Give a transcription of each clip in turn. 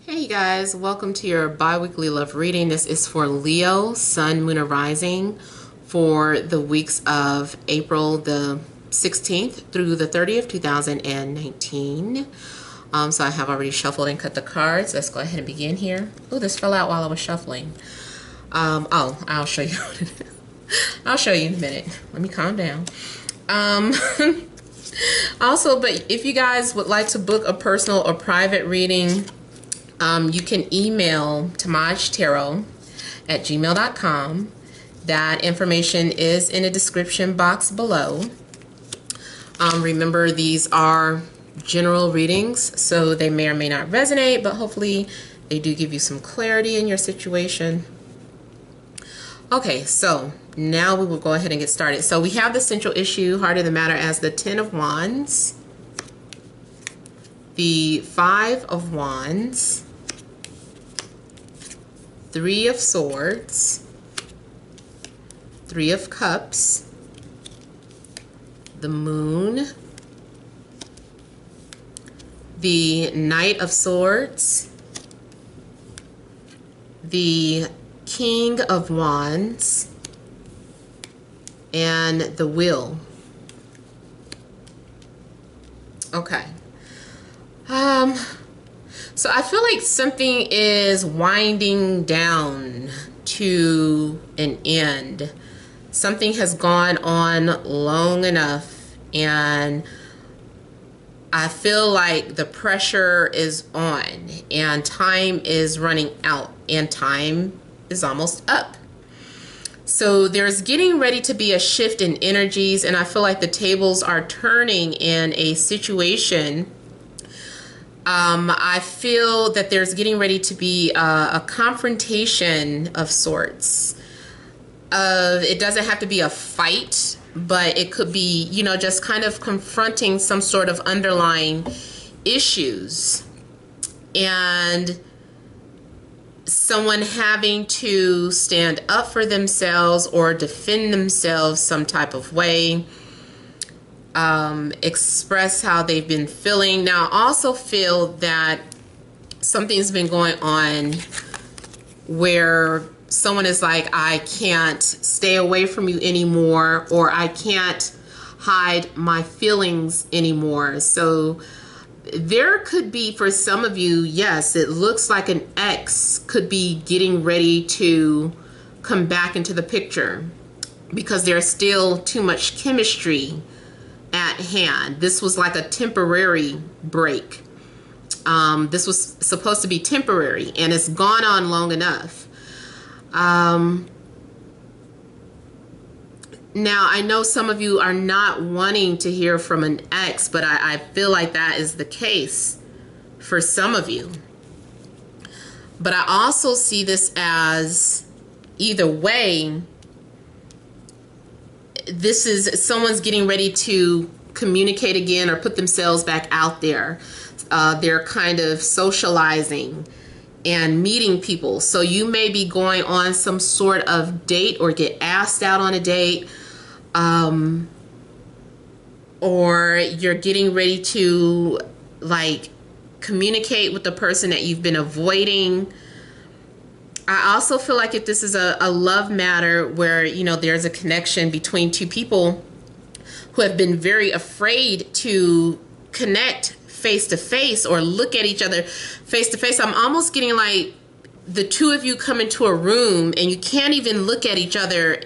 Hey you guys, welcome to your bi-weekly love reading. This is for Leo, Sun, Moon, and Rising for the weeks of April the 16th through the 30th, 2019. So I have already shuffled and cut the cards. Let's go ahead and begin here. Oh, this fell out while I was shuffling. I'll show you. I'll show you in a minute. Let me calm down. Also, but if you guys would like to book a personal or private reading, you can email TemajTarot at gmail.com. That information is in the description box below. Remember, these are general readings, so they may or may not resonate, but hopefully they do give you some clarity in your situation. Okay, so now we will go ahead and get started. So we have the central issue, heart of the matter, as the Ten of Wands, the Five of Wands, Three of Swords, Three of Cups, the Moon, the Knight of Swords, the King of Wands, and the Wheel. Okay. So I feel like something is winding down to an end. Something has gone on long enough, and I feel like the pressure is on, and time is running out, and time is almost up. So there's getting ready to be a shift in energies, and I feel like the tables are turning in a situation. I feel that there's getting ready to be a confrontation of sorts. It doesn't have to be a fight, but it could be, you know, just kind of confronting some sort of underlying issues, and someone having to stand up for themselves or defend themselves some type of way. Express how they've been feeling. Now, I also feel that something's been going on where someone is like, I can't stay away from you anymore, or I can't hide my feelings anymore. So there could be, for some of you, yes, it looks like an ex could be getting ready to come back into the picture because there's still too much chemistry at hand. This was like a temporary break. This was supposed to be temporary, and it's gone on long enough. Now, I know some of you are not wanting to hear from an ex, but I feel like that is the case for some of you. But I also see this as, either way, this is someone's getting ready to communicate again or put themselves back out there. They're kind of socializing and meeting people. So you may be going on some sort of date or get asked out on a date, or you're getting ready to like communicate with the person that you've been avoiding. I also feel like if this is a love matter where, you know, there's a connection between two people who have been very afraid to connect face to face or look at each other face to face. I'm almost getting like the two of you come into a room and you can't even look at each other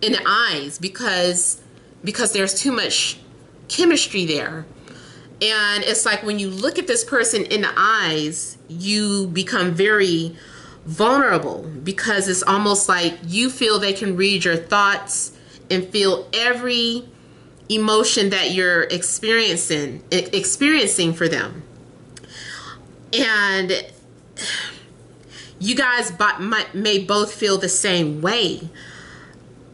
in the eyes because there's too much chemistry there. And it's like when you look at this person in the eyes, you become very vulnerable because it's almost like you feel they can read your thoughts and feel every emotion that you're experiencing for them. And you guys may both feel the same way.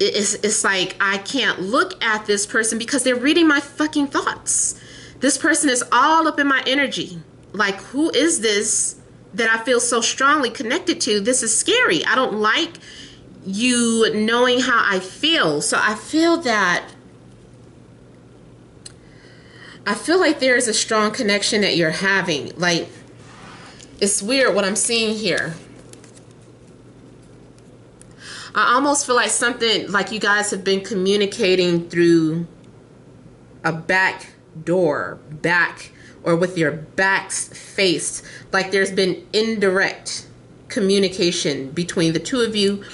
It's like, I can't look at this person because they're reading my fucking thoughts. This person is all up in my energy. Like, who is this that I feel so strongly connected to? This is scary. I don't like you knowing how I feel. So I feel like there is a strong connection that you're having. Like, It's weird what I'm seeing here. I almost feel like something, like you guys have been communicating through a back door, or with your backs faced. Like there's been indirect communication between the two of you,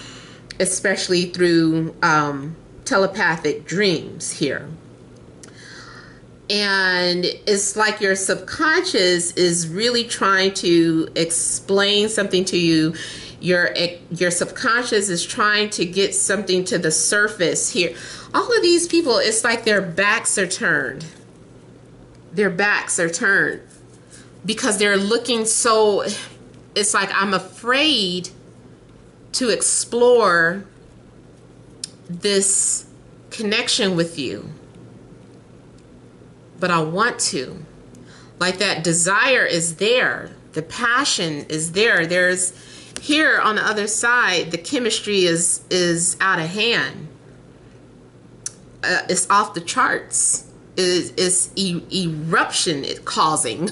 especially through telepathic dreams here. And it's like your subconscious is really trying to explain something to you. Your subconscious is trying to get something to the surface here. All of these people, it's like their backs are turned. Their backs are turned because they're looking so, it's like I'm afraid to explore this connection with you. But I want to. Like that desire is there. The passion is there. There's here on the other side, the chemistry is out of hand. It's off the charts. It's eruption it's causing.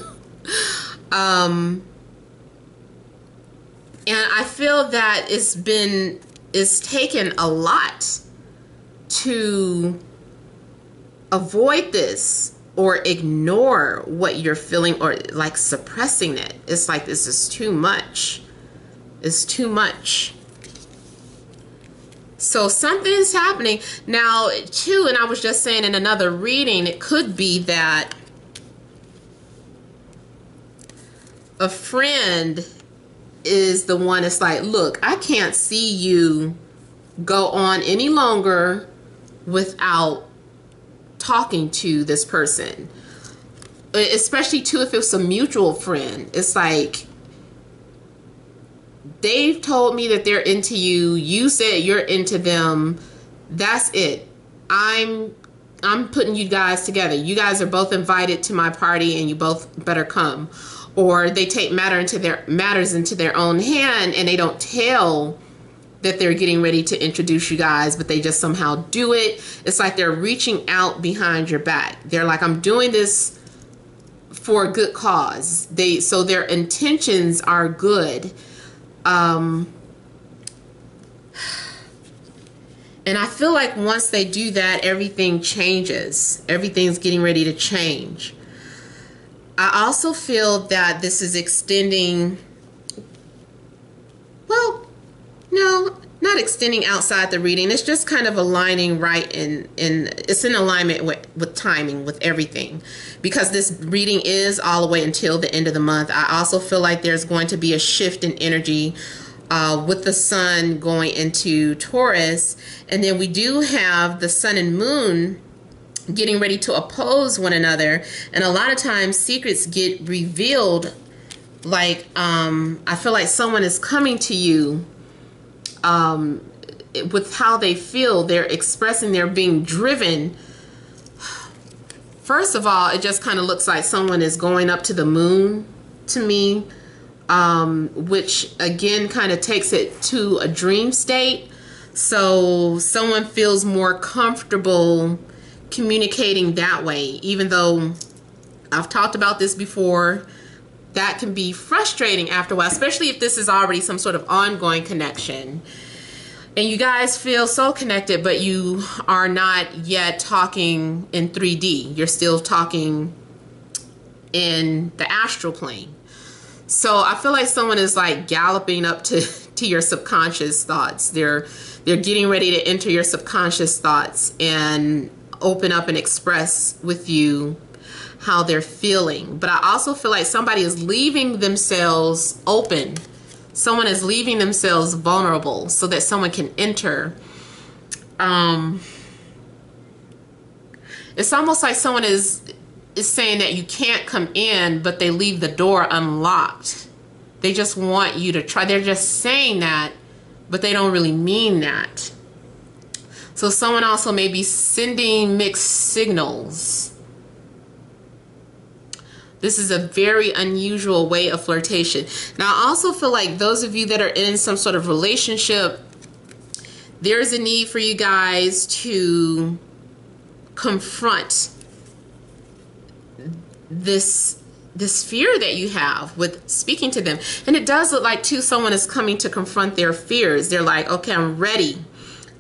And I feel that it's taken a lot to avoid this or ignore what you're feeling, or like suppressing it. It's like this is too much. It's too much. So something's happening now too. And I was just saying in another reading, it could be that a friend is the one that's like, look, I can't see you go on any longer without talking to this person. Especially too if it's a mutual friend. It's like they've told me that they're into you. You said you're into them. That's it. I'm putting you guys together. You guys are both invited to my party and you both better come. Or they take matters into their own hand and they don't tell that they're getting ready to introduce you guys, but they just somehow do it. It's like they're reaching out behind your back. They're like, I'm doing this for a good cause. So their intentions are good. And I feel like once they do that, everything changes. Everything's getting ready to change. I also feel that this is extending, well, no, not extending outside the reading. It's just kind of aligning right in it's in alignment with timing, with everything. Because this reading is all the way until the end of the month. I also feel like there's going to be a shift in energy with the sun going into Taurus. And then we do have the sun and moon getting ready to oppose one another. And a lot of times secrets get revealed. Like, I feel like someone is coming to you with how they feel. They're expressing, they're being driven. First of all, it just kind of looks like someone is going up to the moon to me, which again kind of takes it to a dream state. So someone feels more comfortable communicating that way, even though I've talked about this before. That can be frustrating after a while, especially if this is already some sort of ongoing connection and you guys feel so connected, but you are not yet talking in 3D. You're still talking in the astral plane. So I feel like someone is like galloping up to your subconscious thoughts. They're getting ready to enter your subconscious thoughts and open up and express with you how they're feeling. But I also feel like somebody is leaving themselves open. Someone is leaving themselves vulnerable so that someone can enter. It's almost like someone is saying that you can't come in, but they leave the door unlocked. They just want you to try. They're just saying that, but they don't really mean that. So someone also may be sending mixed signals. This is a very unusual way of flirtation. Now, I also feel like those of you that are in some sort of relationship, there's a need for you guys to confront this this fear that you have with speaking to them. And it does look like too someone is coming to confront their fears. They're like, okay, I'm ready.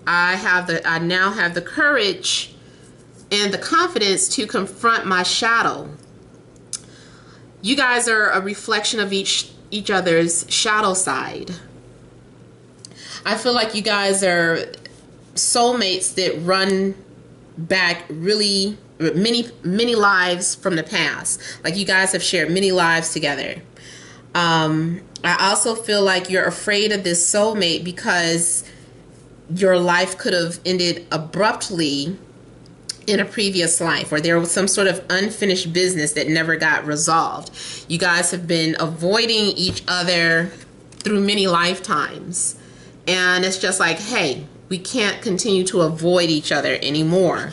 I now have the courage and the confidence to confront my shadow. You guys are a reflection of each other's shadow side. I feel like you guys are soulmates that run back really many lives from the past. Like you guys have shared many lives together. I also feel like you're afraid of this soulmate because your life could have ended abruptly in a previous life, or there was some sort of unfinished business that never got resolved. You guys have been avoiding each other through many lifetimes. And it's just like, hey, we can't continue to avoid each other anymore.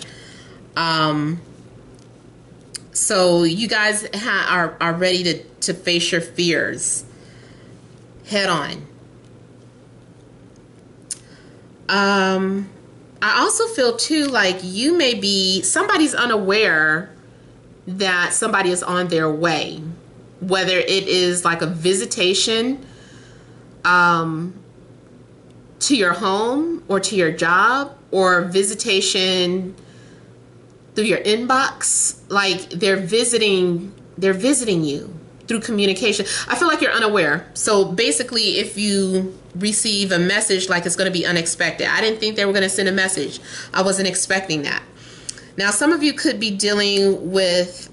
So you guys are ready to face your fears head on. I also feel too like you may be, somebody's unaware that somebody is on their way, whether it is like a visitation to your home or to your job, or visitation through your inbox. Like they're visiting you through communication. I feel like you're unaware. So basically, if you receive a message, like it's going to be unexpected. I didn't think they were going to send a message. I wasn't expecting that. Now, some of you could be dealing with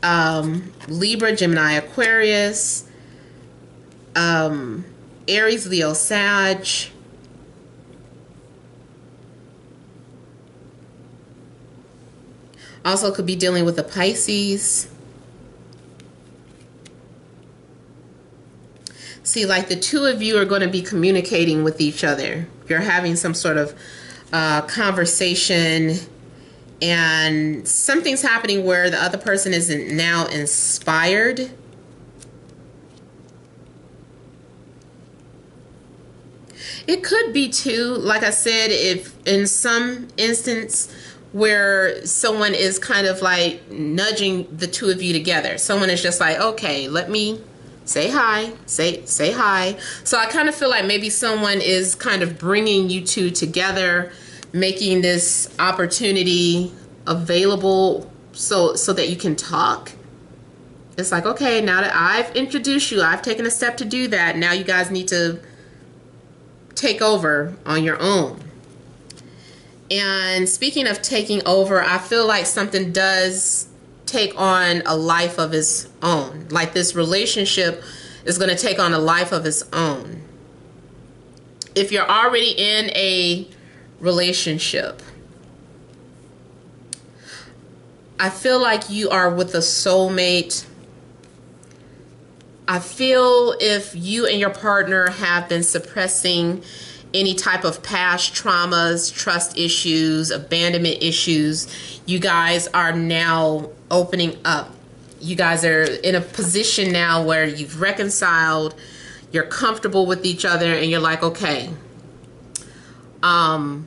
Libra, Gemini, Aquarius, Aries, Leo, Sag. Also could be dealing with the Pisces. See, like the two of you are going to be communicating with each other. You're having some sort of conversation, and something's happening where the other person is now inspired. It could be too, like I said, if in some instance where someone is kind of like nudging the two of you together. Someone is just like, okay, let me say hi, say hi. So I kind of feel like maybe someone is kind of bringing you two together, making this opportunity available so that you can talk. It's like, okay, now that I've introduced you, I've taken a step to do that. Now you guys need to take over on your own. And speaking of taking over, I feel like something does take on a life of its own. Like this relationship is going to take on a life of its own. If you're already in a relationship, I feel like you are with a soulmate. I feel if you and your partner have been suppressing any type of past traumas, trust issues, abandonment issues, you guys are now opening up. You guys are in a position now where you've reconciled, you're comfortable with each other, and you're like, okay, time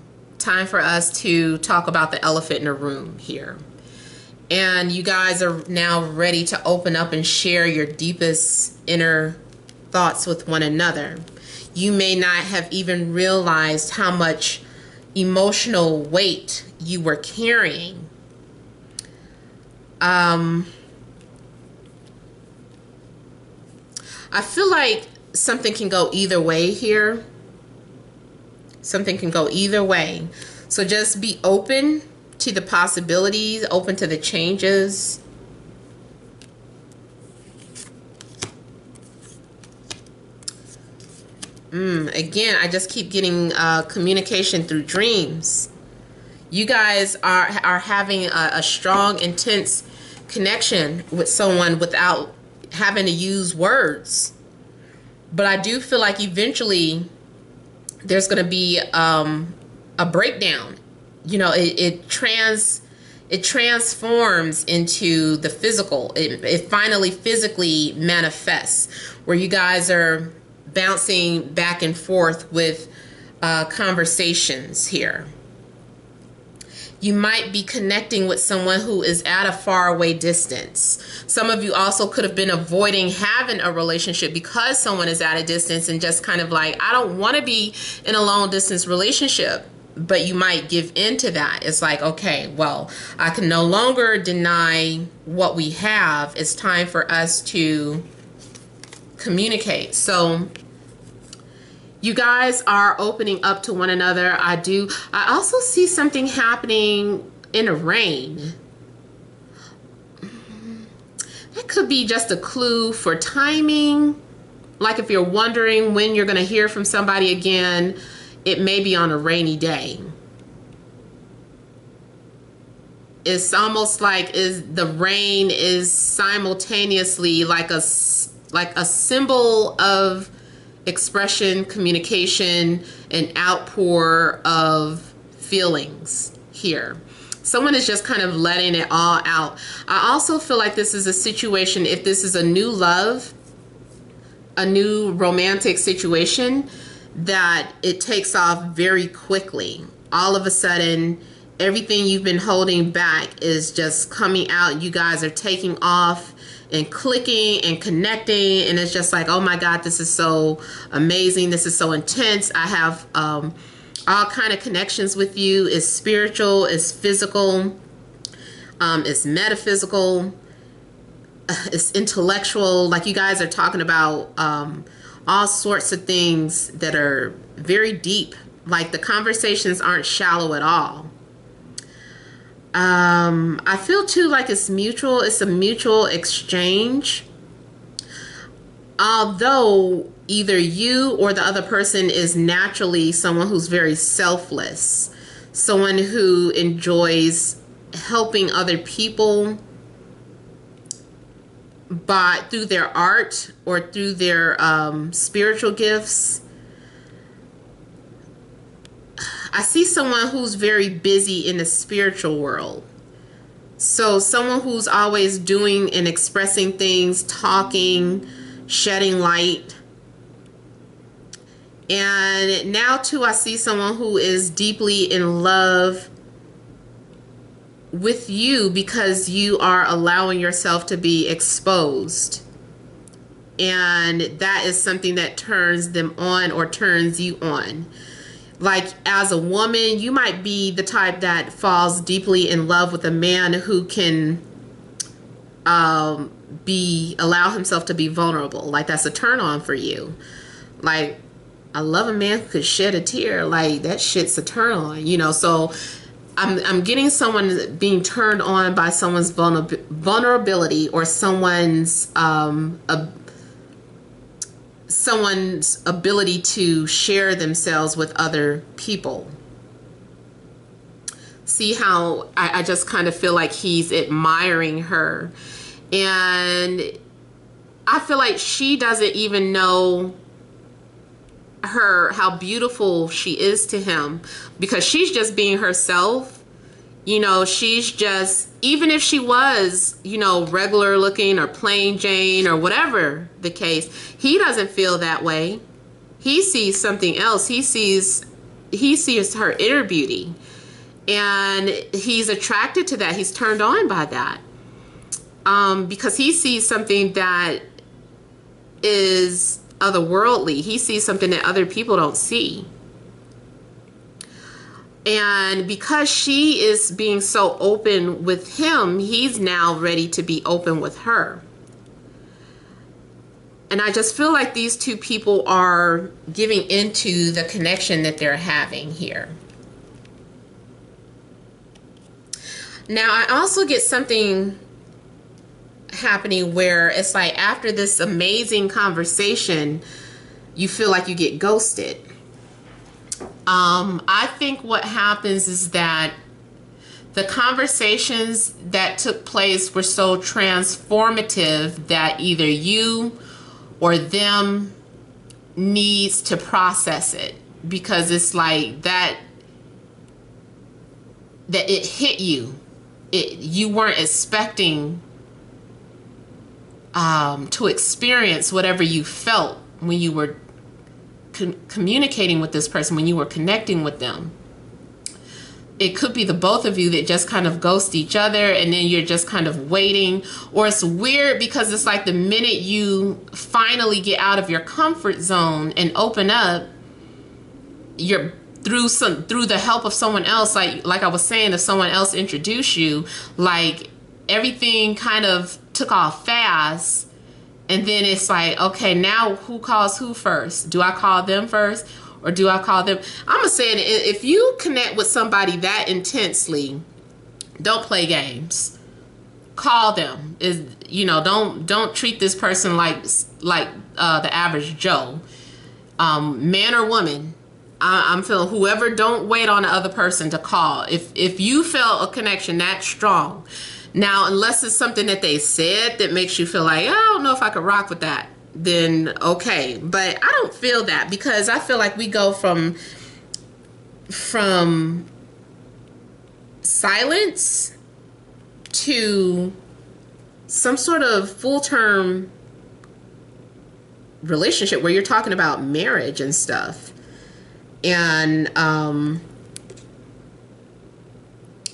for us to talk about the elephant in the room here. And you guys are now ready to open up and share your deepest inner thoughts with one another. You may not have even realized how much emotional weight you were carrying. I feel like something can go either way here. Something can go either way. So just be open to the possibilities, open to the changes. Again, I just keep getting communication through dreams. You guys are having a strong, intense connection with someone without having to use words. But I do feel like eventually there's going to be a breakdown. You know, it transforms into the physical. It finally physically manifests, where you guys are bouncing back and forth with conversations here. You might be connecting with someone who is at a faraway distance. Some of you also could have been avoiding having a relationship because someone is at a distance and just kind of like, I don't want to be in a long distance relationship. But you might give in to that. It's like, okay, well, I can no longer deny what we have. It's time for us to communicate. So you guys are opening up to one another. I also see something happening in the rain. That could be just a clue for timing. Like if you're wondering when you're going to hear from somebody again, it may be on a rainy day. It's almost like the rain is simultaneously like a symbol of expression, communication, and outpour of feelings here. Someone is just kind of letting it all out. I also feel like this is a situation, if this is a new love, a new romantic situation, that it takes off very quickly. All of a sudden, everything you've been holding back is just coming out. You guys are taking off and clicking and connecting, and it's just like, oh my God, this is so amazing. This is so intense. I have all kind of connections with you. It's spiritual, it's physical, it's metaphysical, it's intellectual. Like you guys are talking about all sorts of things that are very deep. Like the conversations aren't shallow at all. I feel too like it's mutual. It's a mutual exchange. Although either you or the other person is naturally someone who's very selfless, someone who enjoys helping other people through their art or through their spiritual gifts. I see someone who's very busy in the spiritual world. So someone who's always doing and expressing things, talking, shedding light. And now too, I see someone who is deeply in love with you because you are allowing yourself to be exposed. And that is something that turns them on or turns you on. Like as a woman, you might be the type that falls deeply in love with a man who can allow himself to be vulnerable. Like that's a turn on for you. Like I love a man who could shed a tear. Like that shit's a turn on, you know. So I'm getting someone being turned on by someone's vulnerability or someone's ability to share themselves with other people. See how I just kind of feel like he's admiring her. And I feel like she doesn't even know how beautiful she is to him because she's just being herself. You know, she's just, even if she was, you know, regular looking or plain Jane or whatever the case, he doesn't feel that way. He sees something else. He sees her inner beauty, and he's attracted to that. He's turned on by that because he sees something that is otherworldly. He sees something that other people don't see. And because she is being so open with him, he's now ready to be open with her. And I just feel like these two people are giving into the connection that they're having here. Now, I also get something happening where it's like after this amazing conversation, you feel like you get ghosted. I think what happens is that the conversations that took place were so transformative that either you or them needs to process it, because it's like that it hit you. You weren't expecting to experience whatever you felt when you were communicating with this person, when you were connecting with them. it could be the both of you that just kind of ghost each other, and then you're just kind of waiting. Or it's weird because it's like the minute you finally get out of your comfort zone and open up, you're through the help of someone else, like I was saying, if someone else introduced you, like everything kind of took off fast. And then it's like, okay, now who calls who first? Do I call them first, or do I call them? I'm gonna say it, if you connect with somebody that intensely, don't play games. Call them. Don't treat this person like the average Joe, man or woman. I'm feeling whoever, don't wait on the other person to call. If you felt a connection that strong. Now, unless it's something that they said that makes you feel like, I don't know if I could rock with that, then okay. But I don't feel that, because I feel like we go from silence to some sort of full-term relationship where you're talking about marriage and stuff. And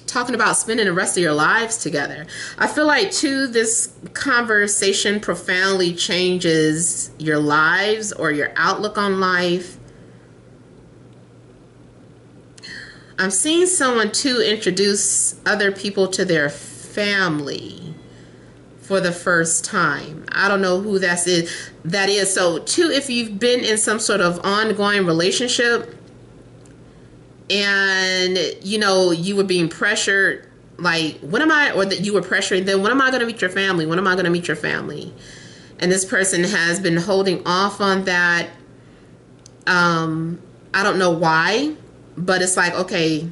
talking about spending the rest of your lives together. I feel like, too, this conversation profoundly changes your lives or your outlook on life. I'm seeing someone, too, introduce other people to their family for the first time. I don't know who that is. So, too, if you've been in some sort of ongoing relationship, and you were being pressured, like, when am I, or that you were pressuring them, when am I going to meet your family? When am I going to meet your family? And this person has been holding off on that. I don't know why, but it's like, okay,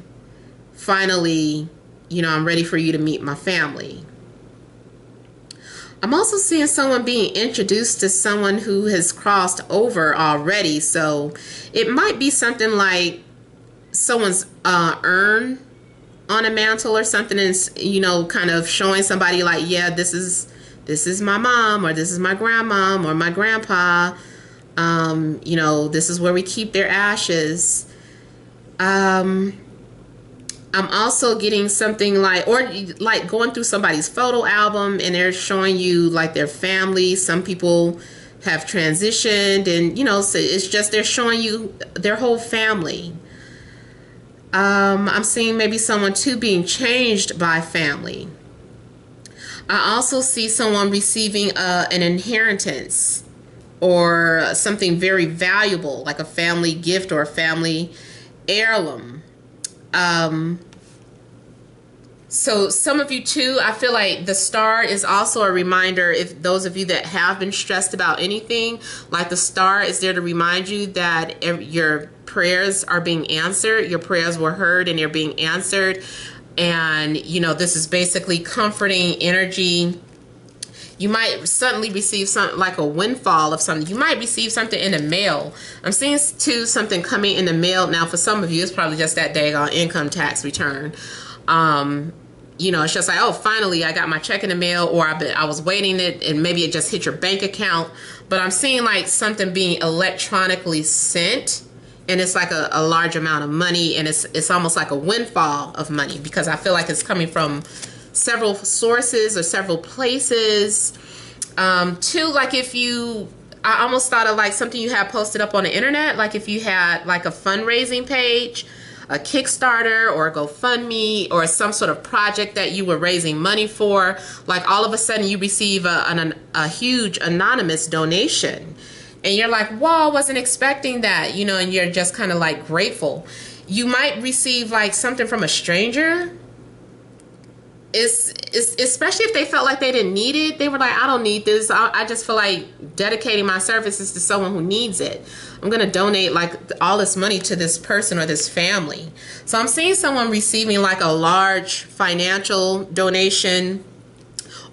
finally, I'm ready for you to meet my family. I'm also seeing someone being introduced to someone who has crossed over already. So it might be something like someone's urn on a mantle or something, and kind of showing somebody like, yeah, this is my mom, or this is my grandmom or my grandpa. This is where we keep their ashes. I'm also getting something like, or like going through somebody's photo album and they're showing you like their family. Some people have transitioned, and so it's just they're showing you their whole family. I'm seeing maybe someone, too, being changed by family. I also see someone receiving an inheritance or something very valuable, like a family gift or a family heirloom. So some of you, too, I feel like the star is also a reminder, if those of you that have been stressed about anything, like the star is there to remind you that your prayers are being answered, your prayers were heard and they're being answered. And, this is basically comforting energy. You might suddenly receive something like a windfall of something. You might receive something in the mail. I'm seeing, too, something coming in the mail. Now, for some of you, it's probably just that daggone income tax return. It's just like, oh, finally I got my check in the mail, or I was waiting it and maybe it just hit your bank account. But I'm seeing like something being electronically sent, and it's like a large amount of money, and it's almost like a windfall of money, because I feel like it's coming from several sources or several places. Too, like I almost thought of like something you had posted up on the internet, like if you had like a fundraising page, a Kickstarter or a GoFundMe, or some sort of project that you were raising money for, like all of a sudden you receive a huge anonymous donation. And you're like, whoa, I wasn't expecting that, and you're just kind of like grateful. You might receive like something from a stranger. It's especially if they felt like they didn't need it. They were like, I don't need this. I just feel like dedicating my services to someone who needs it. I'm going to donate like all this money to this person or this family. So I'm seeing someone receiving like a large financial donation.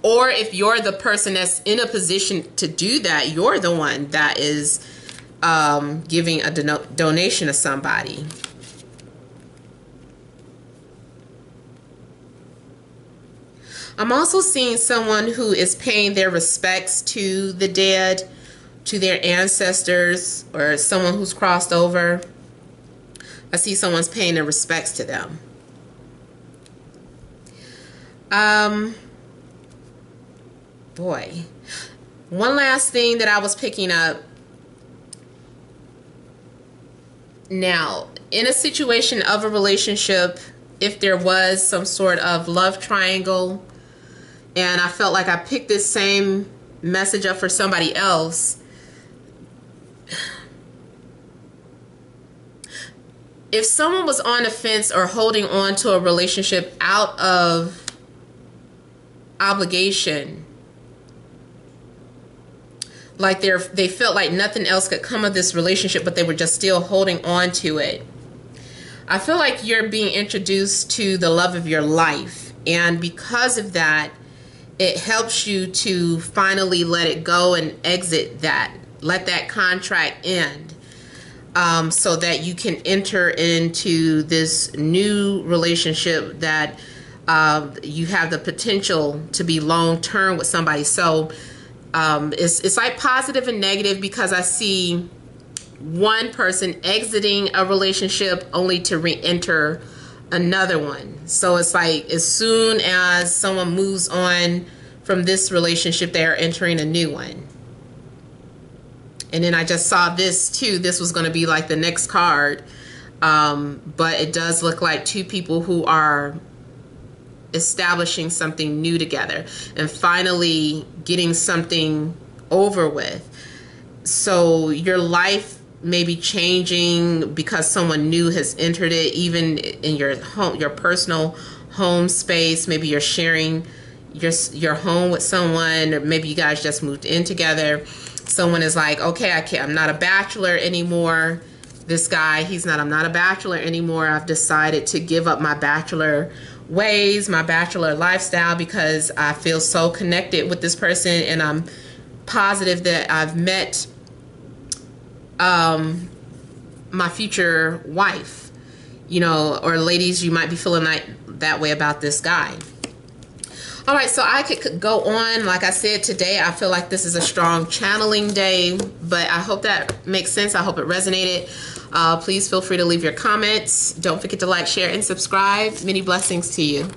Or if you're the person that's in a position to do that, you're the one that is giving a donation to somebody. I'm also seeing someone who is paying their respects to the dead, to their ancestors, or someone who's crossed over. I see someone's paying their respects to them. Boy. One last thing that I was picking up. Now, in a situation of a relationship, if there was some sort of love triangle, and I felt like I picked this same message up for somebody else, if someone was on the fence or holding on to a relationship out of obligation, like they felt like nothing else could come of this relationship, but they were just still holding on to it, I feel like you're being introduced to the love of your life. And because of that, it helps you to finally let it go and exit that. Let that contract end, so that you can enter into this new relationship that you have the potential to be long-term with somebody. So it's like positive and negative, because I see one person exiting a relationship only to re-enter another one. So it's like as soon as someone moves on from this relationship, they are entering a new one. And then I just saw this too. This was going to be like the next card. But it does look like two people who are establishing something new together and finally getting something over with. So your life may be changing because someone new has entered it, even in your home, your personal home space. Maybe you're sharing your home with someone, or maybe you guys just moved in together. Someone is like, okay, I'm not a bachelor anymore. This guy, I'm not a bachelor anymore. I've decided to give up my bachelor ways, my bachelor lifestyle, because I feel so connected with this person, and I'm positive that I've met my future wife. You know, or ladies, you might be feeling like that way about this guy. All right, so I could go on. Like I said, today I feel like this is a strong channeling day, but I hope that makes sense. I hope it resonated. Please feel free to leave your comments. Don't forget to like, share, and subscribe. Many blessings to you.